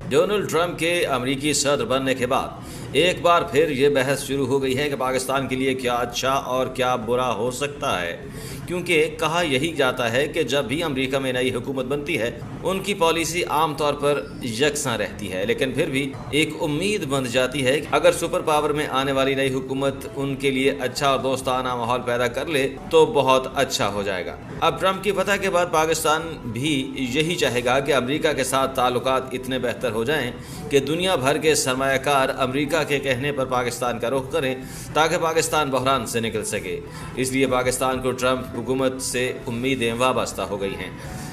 Donald Trump के अमेरिकी सदर बनने के बाद एक बार फिर ये बहस शुरू हो गई है कि पाकिस्तान के लिए क्या अच्छा और क्या बुरा हो सकता है, क्योंकि कहा यही जाता है कि जब भी अमेरिका में नई हुकूमत बनती है उनकी पॉलिसी आमतौर पर यकसां रहती है, लेकिन फिर भी एक उम्मीद बन जाती है कि अगर सुपर पावर में आने वाली नई हुकूमत उनके लिए अच्छा और दोस्ताना माहौल पैदा कर ले तो बहुत अच्छा हो जाएगा। अब ट्रंप की फतह के बाद पाकिस्तान भी यही चाहेगा कि अमेरिका के साथ ताल्लुकात इतने बेहतर हो जाएं कि दुनिया भर के सरमायाकार अमेरिका के कहने पर पाकिस्तान का रुख करें ताकि पाकिस्तान बहरान से निकल सके। इसलिए पाकिस्तान को ट्रंप हुकूमत से उम्मीदें वाबस्ता हो गई हैं।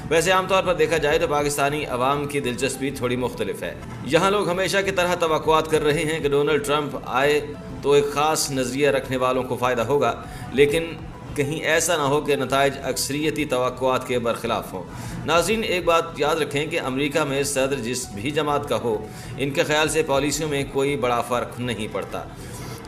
वैसे आमतौर पर देखा जाए तो पाकिस्तानी अवाम की दिलचस्पी थोड़ी मुख्तलिफ है। यहाँ लोग हमेशा की तरह तवक्कुआत कर रहे हैं कि डोनाल्ड ट्रंप आए तो एक ख़ास नज़रिया रखने वालों को फ़ायदा होगा, लेकिन कहीं ऐसा ना हो कि नताइज अक्सरियती तवक्कुआत के बरखिलाफ हों। नाज़रीन, एक बात याद रखें कि अमेरिका में सदर जिस भी जमात का हो, इनके ख्याल से पॉलिसियों में कोई बड़ा फ़र्क नहीं पड़ता,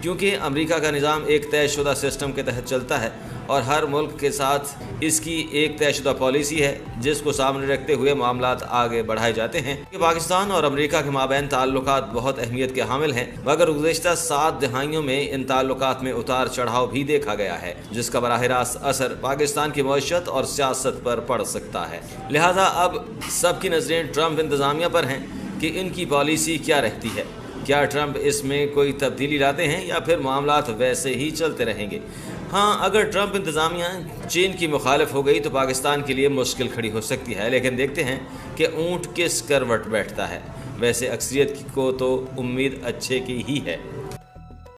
क्योंकि अमेरिका का निज़ाम एक तयशुदा सिस्टम के तहत चलता है और हर मुल्क के साथ इसकी एक तयशुदा पॉलिसी है जिसको सामने रखते हुए मामलात आगे बढ़ाए जाते हैं। कि पाकिस्तान और अमेरिका के माबैन ताल्लुकात बहुत अहमियत के हामिल हैं, मगर गुज़श्ता 7 दहाइयों में इन ताल्लुकात में उतार चढ़ाव भी देखा गया है, जिसका बराह रास्त असर पाकिस्तान की मईशत और सियासत पर पड़ सकता है। लिहाजा अब सबकी नज़रें ट्रंप इंतज़ामिया पर हैं कि इनकी पॉलिसी क्या रहती है। क्या ट्रंप इसमें कोई तब्दीली लाते हैं या फिर मामलात वैसे ही चलते रहेंगे। हाँ, अगर ट्रंप इंतज़ामिया चीन की मुखालिफ हो गई तो पाकिस्तान के लिए मुश्किल खड़ी हो सकती है, लेकिन देखते हैं कि ऊँट किस करवट बैठता है। वैसे अक्सरियत को तो उम्मीद अच्छे की ही है।